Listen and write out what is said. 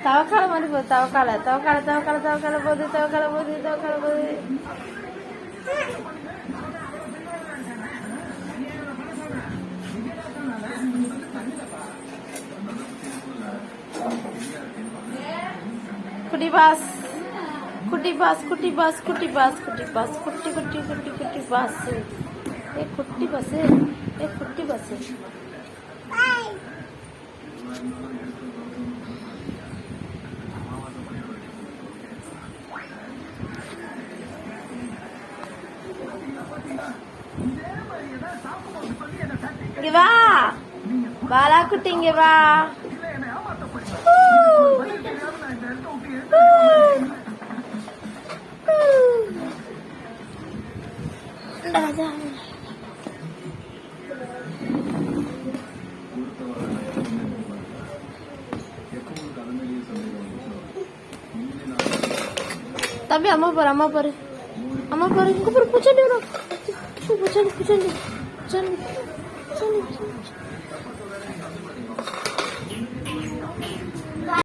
தவக்கால மாதிரி போகுது. தவக்கால போகுது. குட்டி பாஸ் குட்டி பாஸ் குட்டி பாஸ் குட்டி பாஸ் குட்டி பாஸ் குட்டி குட்டி குட்டி குட்டி பாஸ். ஏ குட்டி பாஸ், ஏ குட்டி பாஸ். இங்க வா பாலா குட்டி, இங்க வா. தம்பி அம்மா பாரு, அம்மா பாரு, அம்மா பாரு. இங்க பாரு, பூச்சாண்டி வரும். பூச்சாண்டி பூச்சாண்டி பூச்சாண்டி பூச்சாண்டி.